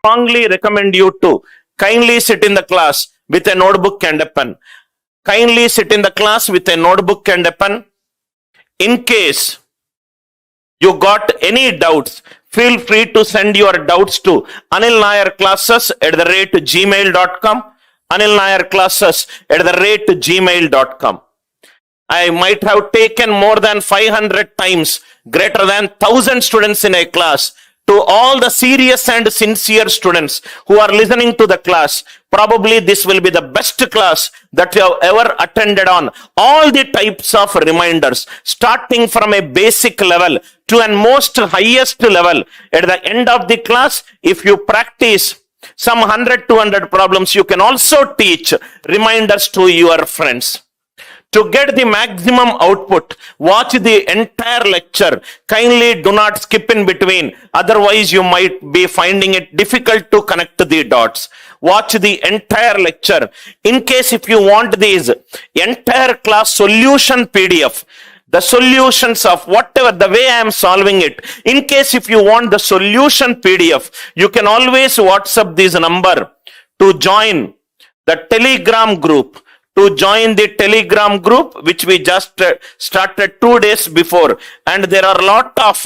strongly recommend you to kindly sit in the class with a notebook and a pen. Kindly sit in the class with a notebook and a pen. In case you got any doubts, feel free to send your doubts to anilnayarclasses@gmail.com. anilnayarclasses@gmail.com. I might have taken more than 500 times greater than 1,000 students in a class. To all the serious and sincere students who are listening to the class, probably this will be the best class that you have ever attended on all the types of reminders, starting from a basic level to a most highest level. At the end of the class, if you practice some 100-200 problems, you can also teach reminders to your friends. To get the maximum output, watch the entire lecture. Kindly do not skip in between. Otherwise, you might be finding it difficult to connect the dots. Watch the entire lecture. In case if you want these entire class solution PDF, the solutions of whatever, the way I am solving it. In case if you want the solution PDF, you can always WhatsApp this number to join the Telegram group. To join the Telegram group, which we just started 2 days before. And there are a lot of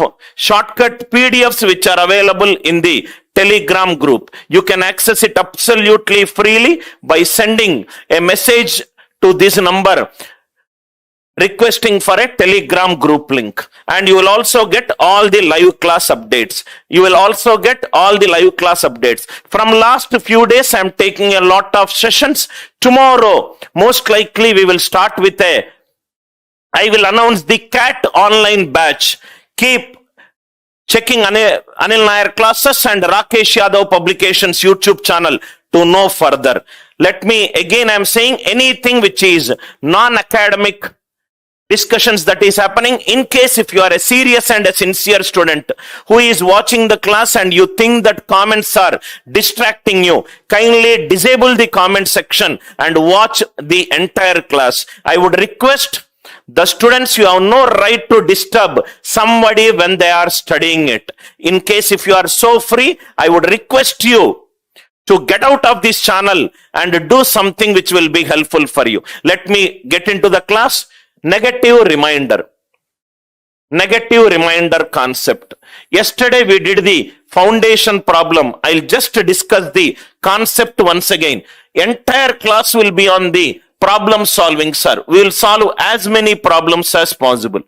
shortcut PDFs which are available in the Telegram group. You can access it absolutely freely by sending a message to this number requesting for a Telegram group link, and you will also get all the live class updates. From last few days, I am taking a lot of sessions. Tomorrow, most likely we will start with I will announce the CAT online batch. Keep checking Anil Nayar Classes and Rakesh Yadav Publications YouTube channel to know further. Let me, again I am saying, anything which is non-academic discussions that is happening, in case if you are a serious and a sincere student who is watching the class and you think that comments are distracting you, kindly disable the comment section and watch the entire class. I would request the students, you have no right to disturb somebody when they are studying it. In case if you are so free, I would request you to get out of this channel and do something which will be helpful for you. Let me get into the class. Negative reminder concept. Yesterday we did the foundation problem. I'll just discuss the concept once again. Entire class will be on the problem solving, sir. We will solve as many problems as possible.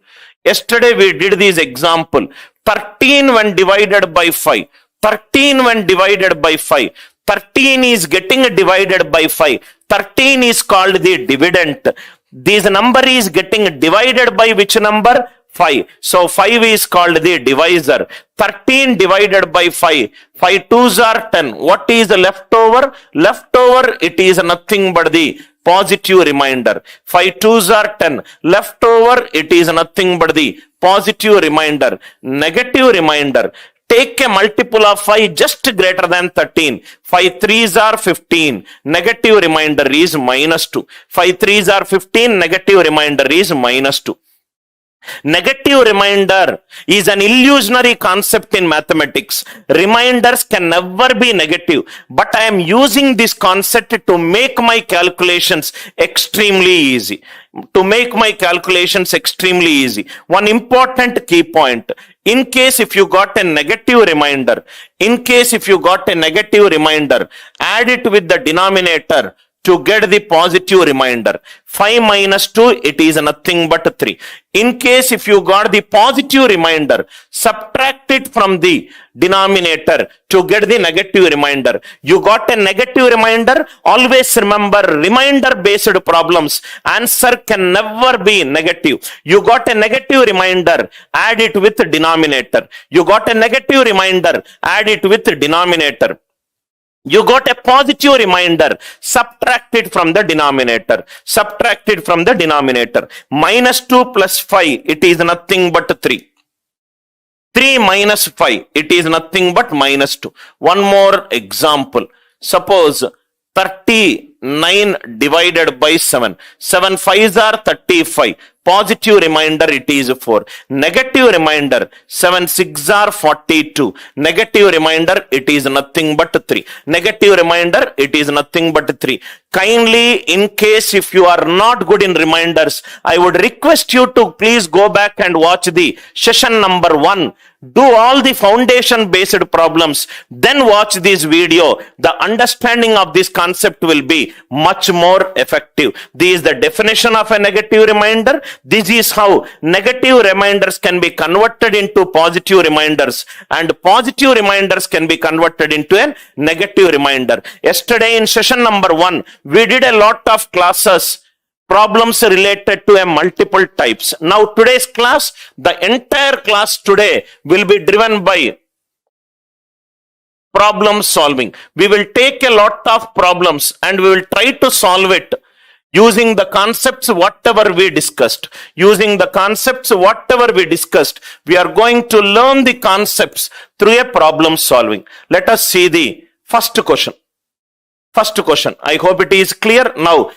Yesterday we did this example. 13 when divided by 5. 13 when divided by 5. 13 is getting divided by 5. 13 is called the dividend. This number is getting divided by which number? 5. So 5 is called the divisor. 13 divided by 5. 5 2s are 10. What is the leftover? Leftover, it is nothing but the positive reminder. 5 2s are 10. Leftover, it is nothing but the positive reminder. Negative reminder. Take a multiple of 5 just greater than 13. 5 3s are 15. Negative reminder is -2. 5 3s are 15. Negative reminder is -2. Negative reminder is an illusionary concept in mathematics. Reminders can never be negative, but I am using this concept to make my calculations extremely easy. One important key point. In case if you got a negative reminder, add it with the denominator to get the positive reminder. 5 minus 2, it is nothing but 3. In case if you got the positive reminder, subtract it from the denominator to get the negative reminder. You got a negative reminder. Always remember, reminder based problems, answer can never be negative. You got a negative reminder, add it with denominator. You got a negative reminder, add it with denominator. You got a positive reminder, subtract it from the denominator. -2 plus 5, it is nothing but 3. 3 minus 5, it is nothing but -2. One more example. Suppose 39 divided by 7. 7 5s are 35. Positive remainder, it is 4. Negative remainder, 7 6 are 42. Negative remainder, it is nothing but 3. Negative remainder, it is nothing but 3. Kindly, in case if you are not good in reminders, I would request you to please go back and watch the session number 1. Do all the foundation based problems, then watch this video. The understanding of this concept will be much more effective. This is the definition of a negative reminder. This is how negative reminders can be converted into positive reminders, and positive reminders can be converted into a negative reminder. Yesterday in session number 1, we did a lot of classes, problems related to a multiple types. Now today's class, the entire class today will be driven by problem solving. We will take a lot of problems and we will try to solve it using the concepts whatever we discussed. Using the concepts whatever we discussed, we are going to learn the concepts through a problem solving. Let us see the first question. First question. I hope it is clear now.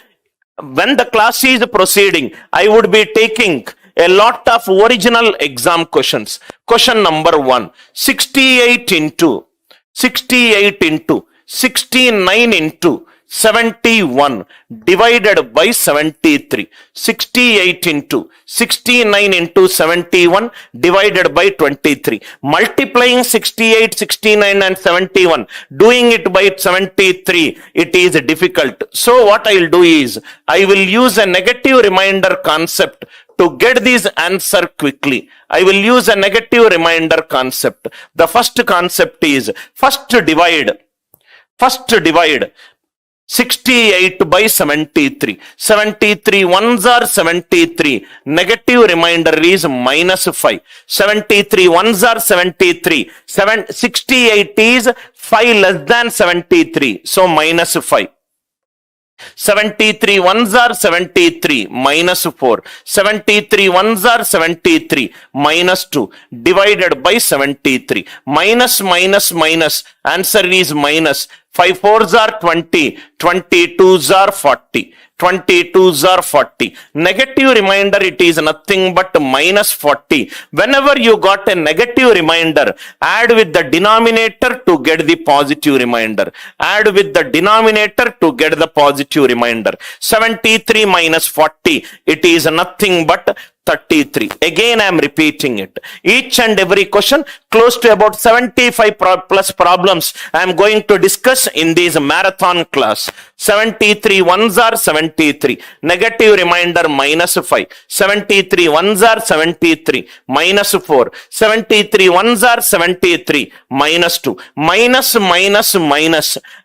When the class is proceeding, I would be taking a lot of original exam questions. Question number 1, 68 into 69 into 71 divided by 73. 68 into 69 into 71 divided by 23. Multiplying 68, 69 and 71, doing it by 73, it is difficult. So what I will do is, I will use a negative remainder concept to get this answer quickly. I will use a negative remainder concept. The first concept is, first divide 68 by 73. 73 ones are 73. Negative remainder is minus 5. 73 ones are 73. 68 is 5 less than 73. So minus 5. 73 ones are 73 minus 4. 73 ones are 73 minus 2 divided by 73. Minus, answer is minus. 5 4s are 20, 22s are 40. 22s are 40. Negative remainder, it is nothing but minus 40. Whenever you got a negative remainder, add with the denominator to get the positive remainder. Add with the denominator to get the positive remainder. 73 minus 40, it is nothing but 33. Again, I am repeating it. Each and every question, close to about 75 plus problems, I am going to discuss in this marathon class. 73 ones are 73. Negative remainder minus 5. 73 ones are 73 minus 4. 73 ones are 73 minus 2. Minus.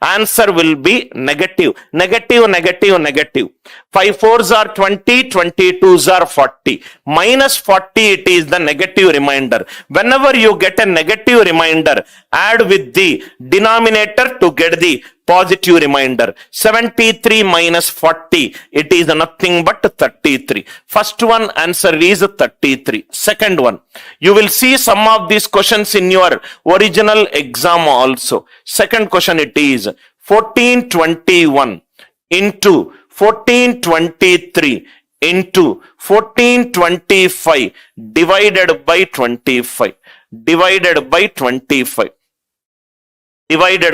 Answer will be negative. Negative. 5 4s are 20, 22s are 40. Minus 40, it is the negative remainder. Whenever you get a negative remainder, add with the denominator to get the positive remainder. 73 minus 40, it is nothing but 33. First one, answer is 33. Second one, you will see some of these questions in your original exam also. Second question, it is 1421 into 1423 into 1425 divided by 25. Divided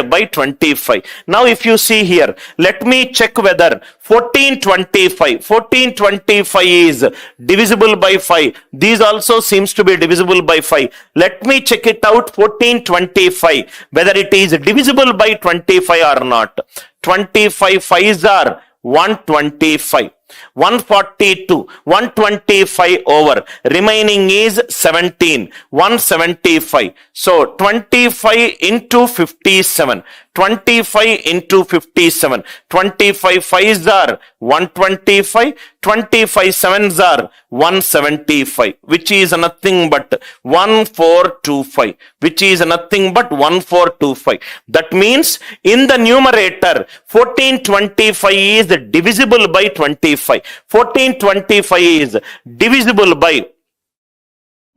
by 25. Now if you see here, let me check whether 1425 is divisible by 5. These also seems to be divisible by 5. Let me check it out, 1425, whether it is divisible by 25 or not. 25 5s are 125. 142, 125 over, remaining is 17, 175. So 25 into 57, 25 into 57, 25 5s are 125, 25 7s are 175, which is nothing but 1425, which is nothing but 1425. That means in the numerator, 1425 is divisible by 25. 1425 is divisible by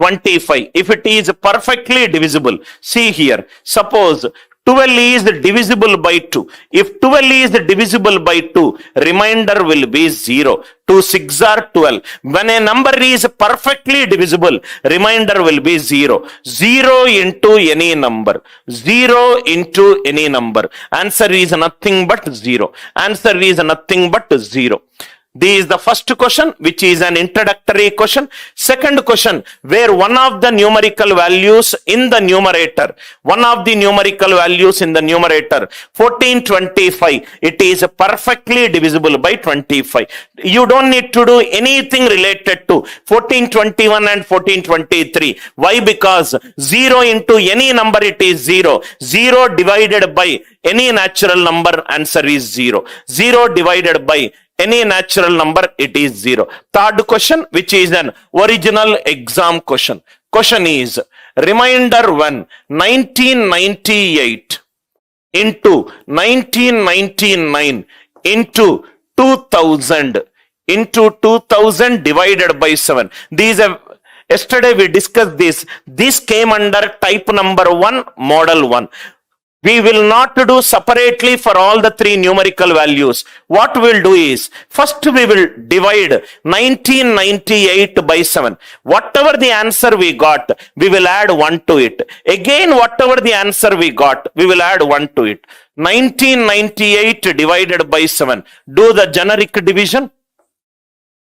25. If it is perfectly divisible, see here, suppose 12 is divisible by 2. If 12 is divisible by 2, remainder will be 0. 2 6 are 12. When a number is perfectly divisible, remainder will be 0. 0 into any number. 0 into any number. Answer is nothing but 0. Answer is nothing but 0. This is the first question, which is an introductory question. Second question, where one of the numerical values in the numerator, 1425, it is perfectly divisible by 25. You don't need to do anything related to 1421 and 1423. Why? Because 0 into any number, it is 0. 0 divided by any natural number, answer is 0. 0 divided by any natural number, it is 0. Third question, which is an original exam question. Question is, remainder 1, 1998 into 1999 into 2000 divided by 7. These are, yesterday we discussed this. This came under type number 1, model 1. We will not do separately for all the three numerical values. What we'll do is, first we will divide 1998 by 7. Whatever the answer we got, we will add 1 to it. Again, whatever the answer we got, we will add 1 to it. 1998 divided by 7. Do the generic division.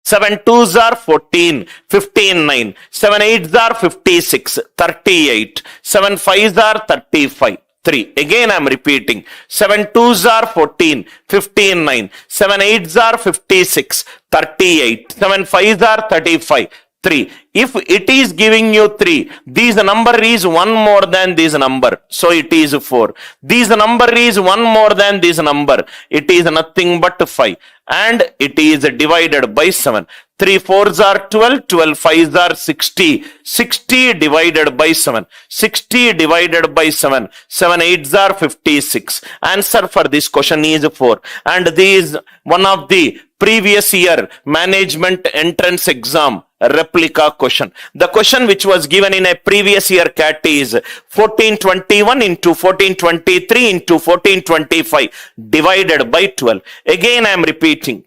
7 2s are 14, 15 9. 7 8s are 56, 38. 7 5s are 35. 3. Again I am repeating. 7 2s are 14, 15 9. 7 8s are 56, 38. 7 5s are 35. 3. If it is giving you 3, this number is 1 more than this number. So it is 4. This number is 1 more than this number. It is nothing but 5. And it is divided by 7. 3 4s are 12, 12 5s are 60. 60 divided by 7. 60 divided by 7. 7 8s are 56. Answer for this question is 4. And this is one of the previous year management entrance exam replica question. The question which was given in a previous year CAT is 1421 into 1423 into 1425 divided by 12. Again I am repeating.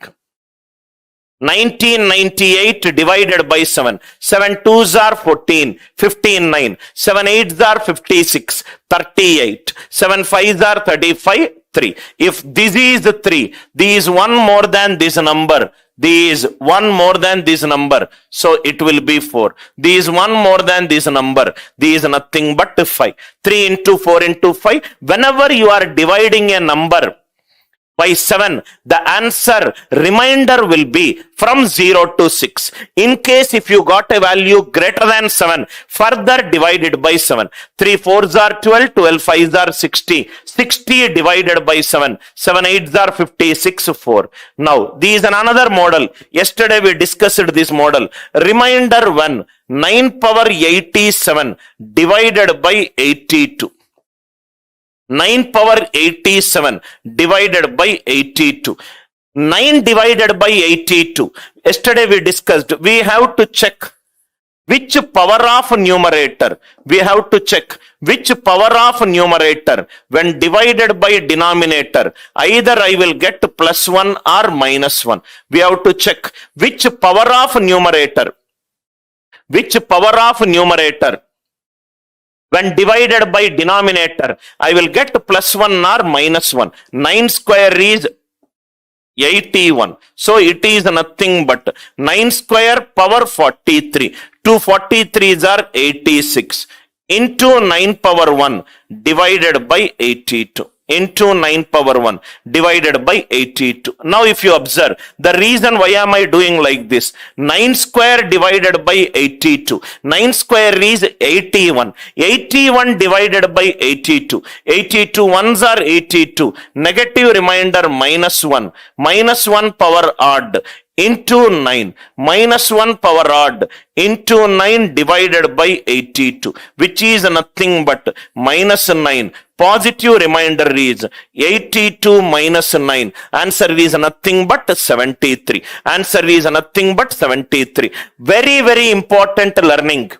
1998 divided by 7. 7 2s are 14, 15 9. 7 8s are 56, 38. 7 5s are 35, 3. If this is 3, this is 1 more than this number. This is 1 more than this number. So it will be 4. This is 1 more than this number. This is nothing but 5. 3 into 4 into 5. Whenever you are dividing a number by 7, the answer remainder will be from 0 to 6. In case if you got a value greater than 7, further divided by 7. 3 4s are 12, 12 5s are 60. 60 divided by 7. 7 8s are 56, 4. Now, this is another model. Yesterday we discussed this model. Remainder 1, 9 power 87 divided by 82. 9 power 87 divided by 82. 9 divided by 82. Yesterday we discussed, we have to check which power of numerator. We have to check which power of numerator when divided by denominator. Either I will get plus 1 or minus 1. We have to check which power of numerator. Which power of numerator when divided by denominator, I will get plus 1 or minus 1. 9 square is 81. So it is nothing but 9 square power 43. 2 43s are 86 into 9 power 1 divided by 82. Into 9 power 1 divided by 82. Now if you observe, the reason why am I doing like this? 9 square divided by 82. 9 square is 81. 81 divided by 82. 82 ones are 82. Negative remainder minus 1. Minus 1 power odd into 9. Minus 1 power odd into 9 divided by 82. Which is nothing but minus 9. Positive remainder is 82 minus 9. Answer is nothing but 73. Answer is nothing but 73. Very, very important learning.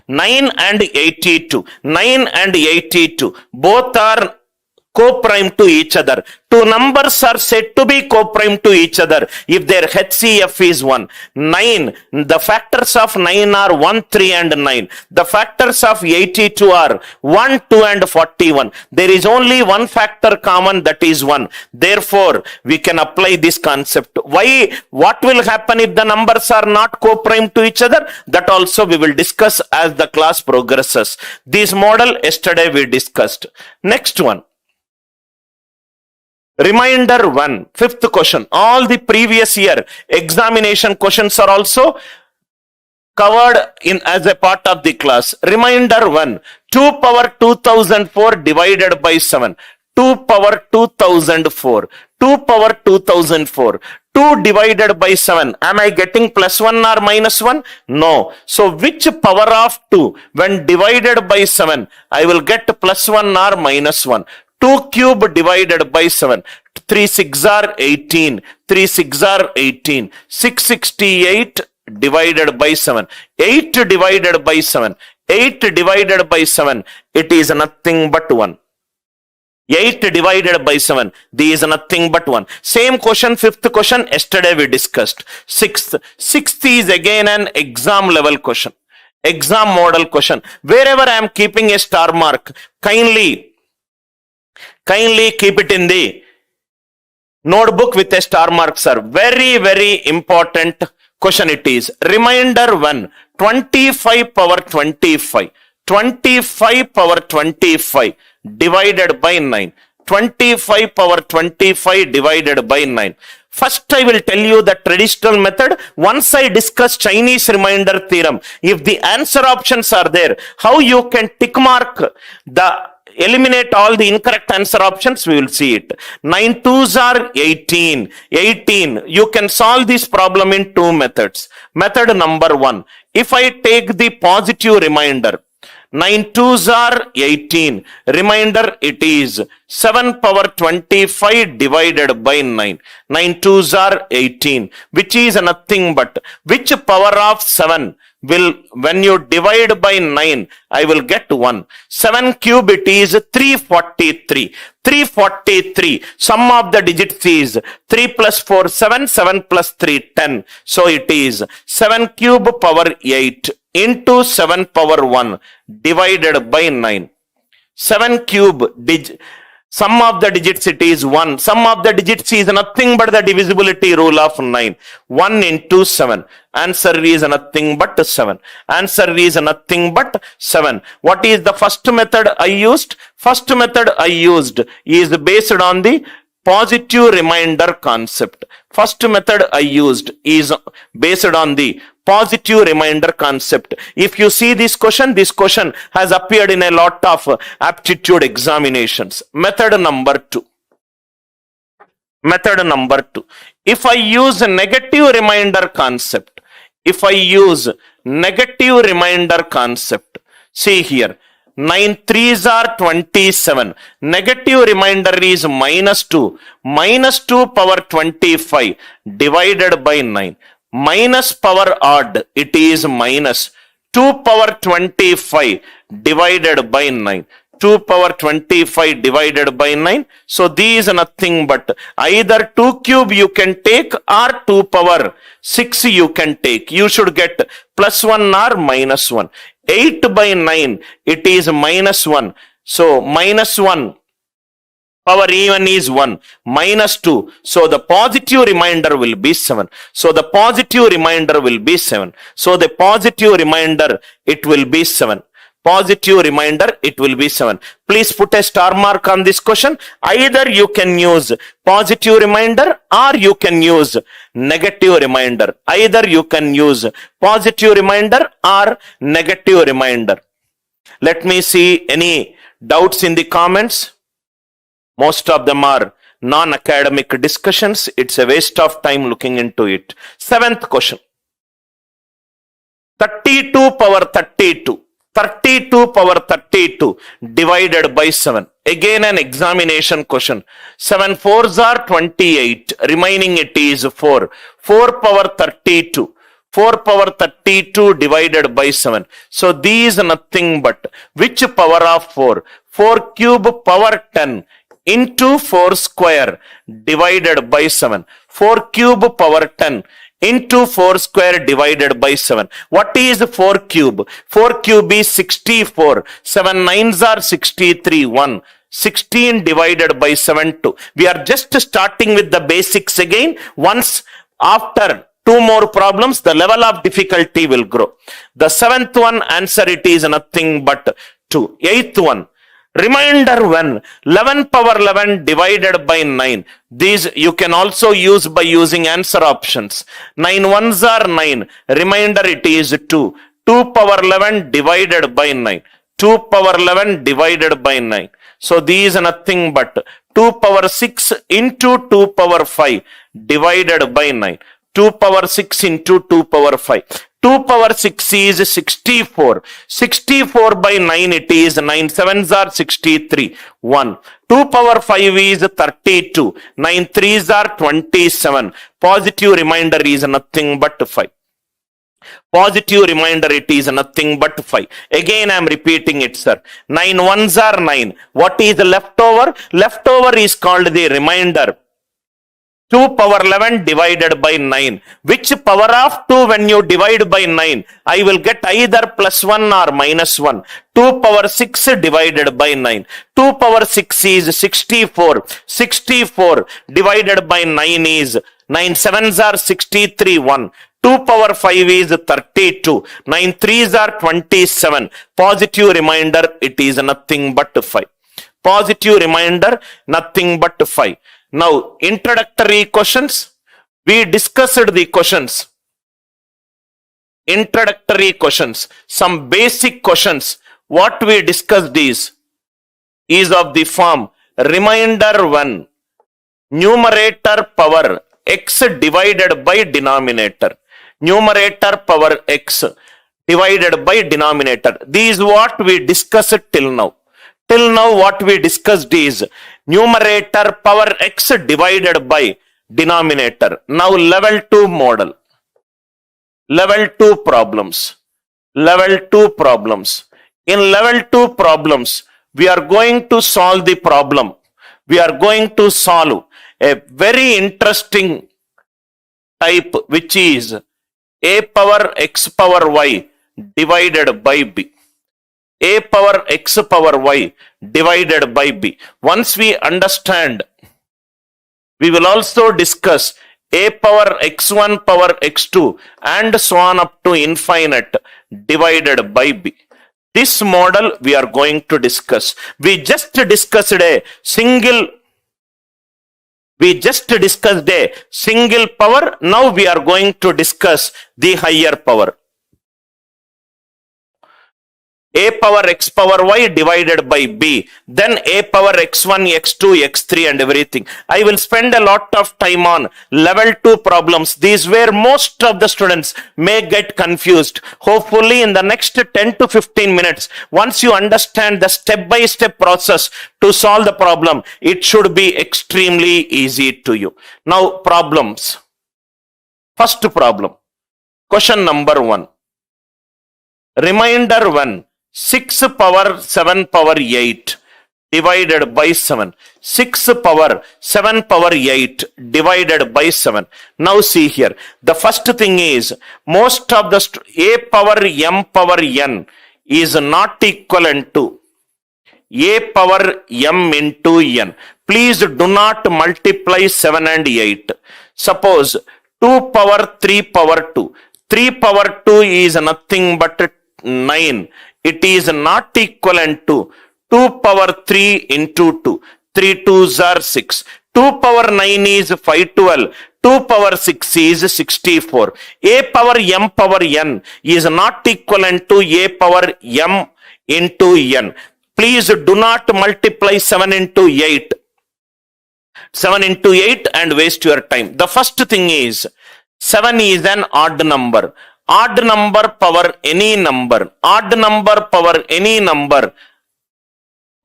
9 and 82. 9 and 82. Both are co-prime to each other. Two numbers are said to be co-prime to each other if their HCF is 1. 9, the factors of 9 are 1, 3 and 9. The factors of 82 are 1, 2 and 41. There is only one factor common, that is 1. Therefore, we can apply this concept. Why? What will happen if the numbers are not co-prime to each other? That also we will discuss as the class progresses. This model yesterday we discussed. Next one. Reminder 1, fifth question. All the previous year examination questions are also covered in as a part of the class. Reminder 1, 2 power 2004 divided by 7. 2 power 2004. 2 power 2004. 2 divided by 7. Am I getting plus 1 or minus 1? No. So which power of 2 when divided by 7, I will get plus 1 or minus 1. 2 cube divided by 7. 3 6 are 18. 3 6 are 18. 668 divided by 7. 8 divided by 7. 8 divided by 7. It is nothing but 1. 8 divided by 7. This is nothing but 1. Same question, fifth question, yesterday we discussed. Sixth is again an exam level question. Exam model question. Wherever I am keeping a star mark, kindly keep it in the notebook with a star mark, sir. Very, very important question it is. Reminder 1, 25 power 25. 25 power 25 divided by 9. 25 power 25 divided by 9. First, I will tell you the traditional method. Once I discuss Chinese remainder theorem, if the answer options are there, how you can tick mark eliminate all the incorrect answer options, we will see it. 9 2s are 18. 18. You can solve this problem in two methods. Method number 1. If I take the positive remainder, 9 2s are 18. Remainder it is 7 power 25 divided by 9. 9 2s are 18. Which is nothing but, which power of 7 will, when you divide by 9, I will get 1. 7 cube it is 343. 343. Sum of the digits is 3 plus 4 7. 7 plus 3 10. So it is 7 cube power 8 into 7 power 1 divided by 9. 7 cube sum of the digits it is 1. Sum of the digits is nothing but the divisibility rule of 9. 1 into 7. Answer is nothing but 7. Answer is nothing but 7. What is the first method I used? First method I used is based on the positive remainder concept. First method I used is based on the positive remainder concept. If you see this question has appeared in a lot of aptitude examinations. Method number 2. Method number 2. If I use a negative remainder concept, see here, 9 3s are 27. Negative remainder is minus 2. Minus 2 power 25 divided by 9. Minus power odd, it is minus 2 power 25 divided by 9. 2 power 25 divided by 9. So these are nothing but either 2 cube you can take or 2 power 6 you can take. You should get plus 1 or minus 1. 8 by 9, it is minus 1. So minus 1 power even is 1. Minus 2. So the positive remainder will be 7. So the positive remainder will be 7. So the positive remainder, it will be 7. Positive remainder, it will be 7. Please put a star mark on this question. Either you can use positive remainder or you can use negative remainder. Either you can use positive remainder or negative remainder. Let me see any doubts in the comments. Most of them are non-academic discussions. It's a waste of time looking into it. Seventh question. 32 power 32. 32 power 32 divided by 7. Again an examination question. 7 4s are 28. Remaining it is 4. 4 power 32. 4 power 32 divided by 7. So these nothing but which power of 4? 4 cube power 10 into 4 square divided by 7. 4 cube power 10 into 4 square divided by 7. What is 4 cube? 4 cube is 64. 7 nines are 63. 1. 16 divided by 7 2. We are just starting with the basics again. Once after 2 more problems, the level of difficulty will grow. The 7th one answer it is nothing but 2. 8th one. Remainder when 11 power 11 divided by 9. These you can also use by using answer options. 9 ones are 9. Remainder it is 2. 2 power 11 divided by 9. 2 power 11 divided by 9. So these are nothing but 2 power 6 into 2 power 5 divided by 9. 2 power 6 into 2 power 5. 2 power 6 is 64. 64 by 9 it is 9 sevens are 63. 1. 2 power 5 is 32. 9 threes are 27. Positive remainder is nothing but 5. Positive remainder it is nothing but 5. Again I am repeating it, sir. 9 ones are 9. What is the leftover? Leftover is called the remainder. 2 power 11 divided by 9. Which power of 2 when you divide by 9? I will get either plus 1 or minus 1. 2 power 6 divided by 9. 2 power 6 is 64. 64 divided by 9 is 9 sevens are 63. 1. 2 power 5 is 32. 9 threes are 27. Positive remainder it is nothing but 5. Positive remainder nothing but 5. Now, introductory questions. We discussed the questions. Introductory questions. Some basic questions. What we discussed is of the form remainder 1. Numerator power x divided by denominator. Numerator power x divided by denominator. This is what we discussed till now. Till now what we discussed is numerator power x divided by denominator. Now level 2 model. Level 2 problems. Level 2 problems. In level 2 problems, we are going to solve the problem. We are going to solve a very interesting type which is a power x power y divided by b. A power x power y divided by b. Once we understand, we will also discuss a power x1 power x2 and so on up to infinite divided by b. This model we are going to discuss. We just discussed a single power. Now we are going to discuss the higher power. A power x power y divided by b, then a power x1, x2, x3 and everything. I will spend a lot of time on level 2 problems. These where most of the students may get confused. Hopefully in the next 10 to 15 minutes, once you understand the step-by-step process to solve the problem, it should be extremely easy to you. Now problems. First problem. Question number 1. Remainder 1. 6 power 7 power 8 divided by 7. 6 power 7 power 8 divided by 7. Now see here. The first thing is, most of the a power m power n is not equivalent to a power m into n. Please do not multiply 7 and 8. Suppose 2 power 3 power 2. 3 power 2 is nothing but 9. It is not equivalent to 2 power 3 into 2. 3 2s are 6. 2 power 9 is 512. 2 power 6 is 64. A power m power n is not equivalent to a power m into n. Please do not multiply 7 into 8. 7 into 8 and waste your time. The first thing is, 7 is an odd number. Odd number power any number. Odd number power any number.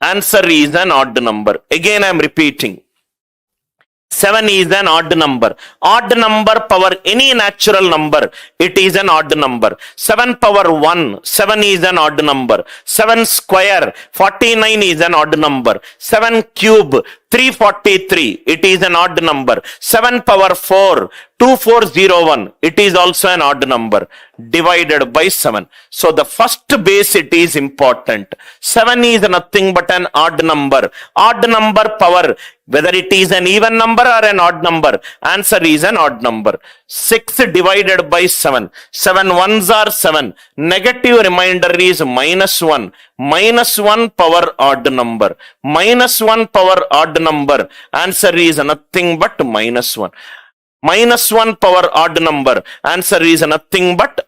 Answer is an odd number. Again I am repeating. 7 is an odd number. Odd number power any natural number, it is an odd number. 7 power 1, 7 is an odd number. 7 square, 49 is an odd number. 7 cube, 343, it is an odd number. 7 power 4, 2401, it is also an odd number, divided by 7. So the first base, it is important. 7 is nothing but an odd number. Odd number power, whether it is an even number or an odd number, answer is an odd number. 6 divided by 7. 7 ones are 7. Negative remainder is minus 1. Minus 1 power odd number. Minus 1 power odd number. Answer is nothing but minus 1. Minus 1 power odd number. Answer is nothing but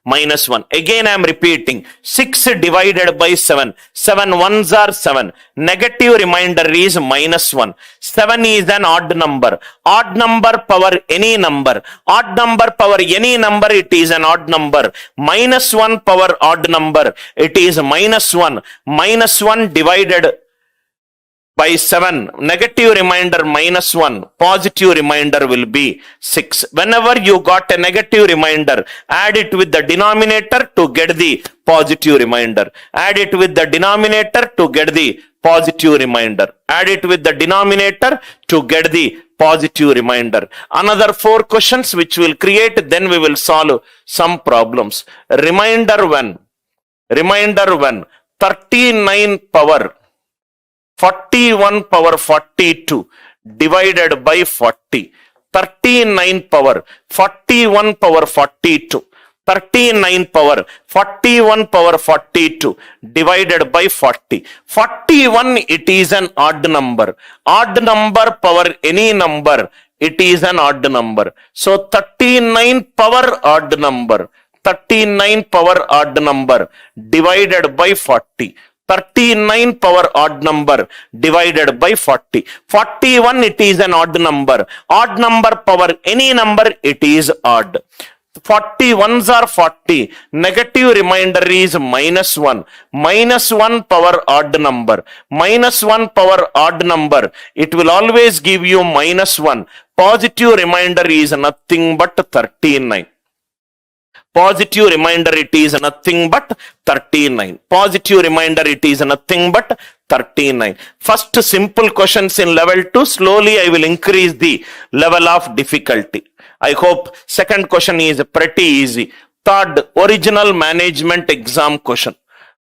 minus 1. Again I am repeating. 6 divided by 7. 7 ones are 7. Negative remainder is minus 1. 7 is an odd number. Odd number power any number. Odd number power any number, it is an odd number. Minus 1 power odd number, it is minus 1. Minus 1 divided by 7, negative remainder minus 1, positive remainder will be 6. Whenever you got a negative remainder, add it with the denominator to get the positive remainder. Add it with the denominator to get the positive remainder. Add it with the denominator to get the positive remainder. Another 4 questions which will create, then we will solve some problems. Remainder 1. Remainder 1. 39 power 41 power 42 divided by 40. 39 power 41 power 42. 39 power 41 power 42 divided by 40. 41, it is an odd number. Odd number power any number, it is an odd number. So 39 power odd number. 39 power odd number divided by 40. 39 power odd number divided by 40. 41, it is an odd number. Odd number power any number, it is odd. 41s are 40. Negative remainder is minus 1. Minus 1 power odd number. Minus 1 power odd number, it will always give you minus 1. Positive remainder is nothing but 39. Positive remainder, it is nothing but 39. Positive remainder, it is nothing but 39. First simple questions in level 2. Slowly I will increase the level of difficulty. I hope second question is pretty easy. Third, original management exam question.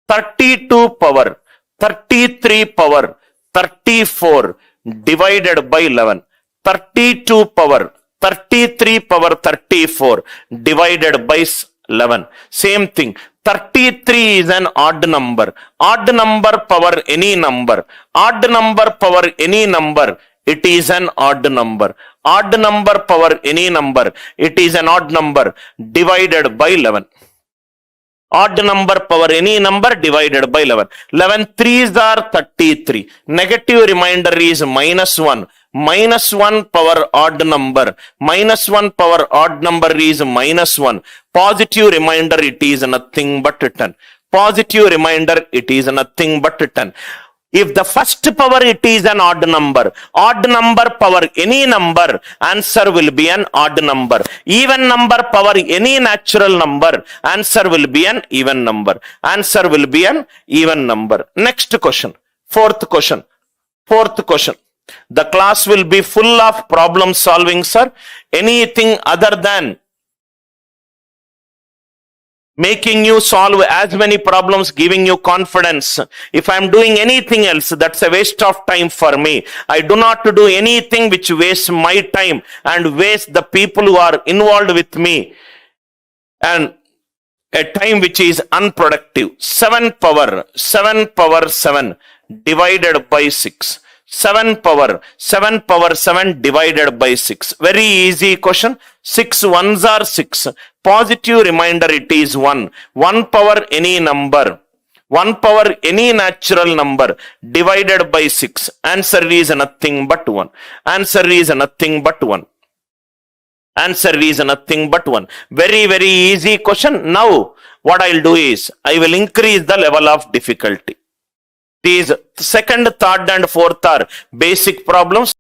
32 power 33 power 34 divided by 11. 32 power 33 power 34 divided by 11. Same thing. 33 is an odd number. Odd number power any number. Odd number power any number, it is an odd number. Odd number power any number, it is an odd number divided by 11. Odd number power any number divided by 11. 11 3s are 33. Negative remainder is minus 1. Minus 1 power odd number. Minus 1 power odd number is minus 1. Positive remainder, it is nothing but 10. Positive remainder, it is nothing but 10. If the first power, it is an odd number power any number, answer will be an odd number. Even number power any natural number, answer will be an even number. Answer will be an even number. Next question. Fourth question. The class will be full of problem solving, sir. Anything other than making you solve as many problems, giving you confidence. If I am doing anything else, that's a waste of time for me. I do not do anything which wastes my time and wastes the people who are involved with me, and a time which is unproductive. 7 power 7 divided by 6. 7 power 7 divided by 6. Very easy question. 6 ones are 6. Positive remainder, it is 1. 1 power any number. 1 power any natural number divided by 6. Answer is nothing but 1. Answer is nothing but 1. Answer is nothing but 1. Very, very easy question. Now, what I will do is, I will increase the level of difficulty. These second, third and fourth are basic problems.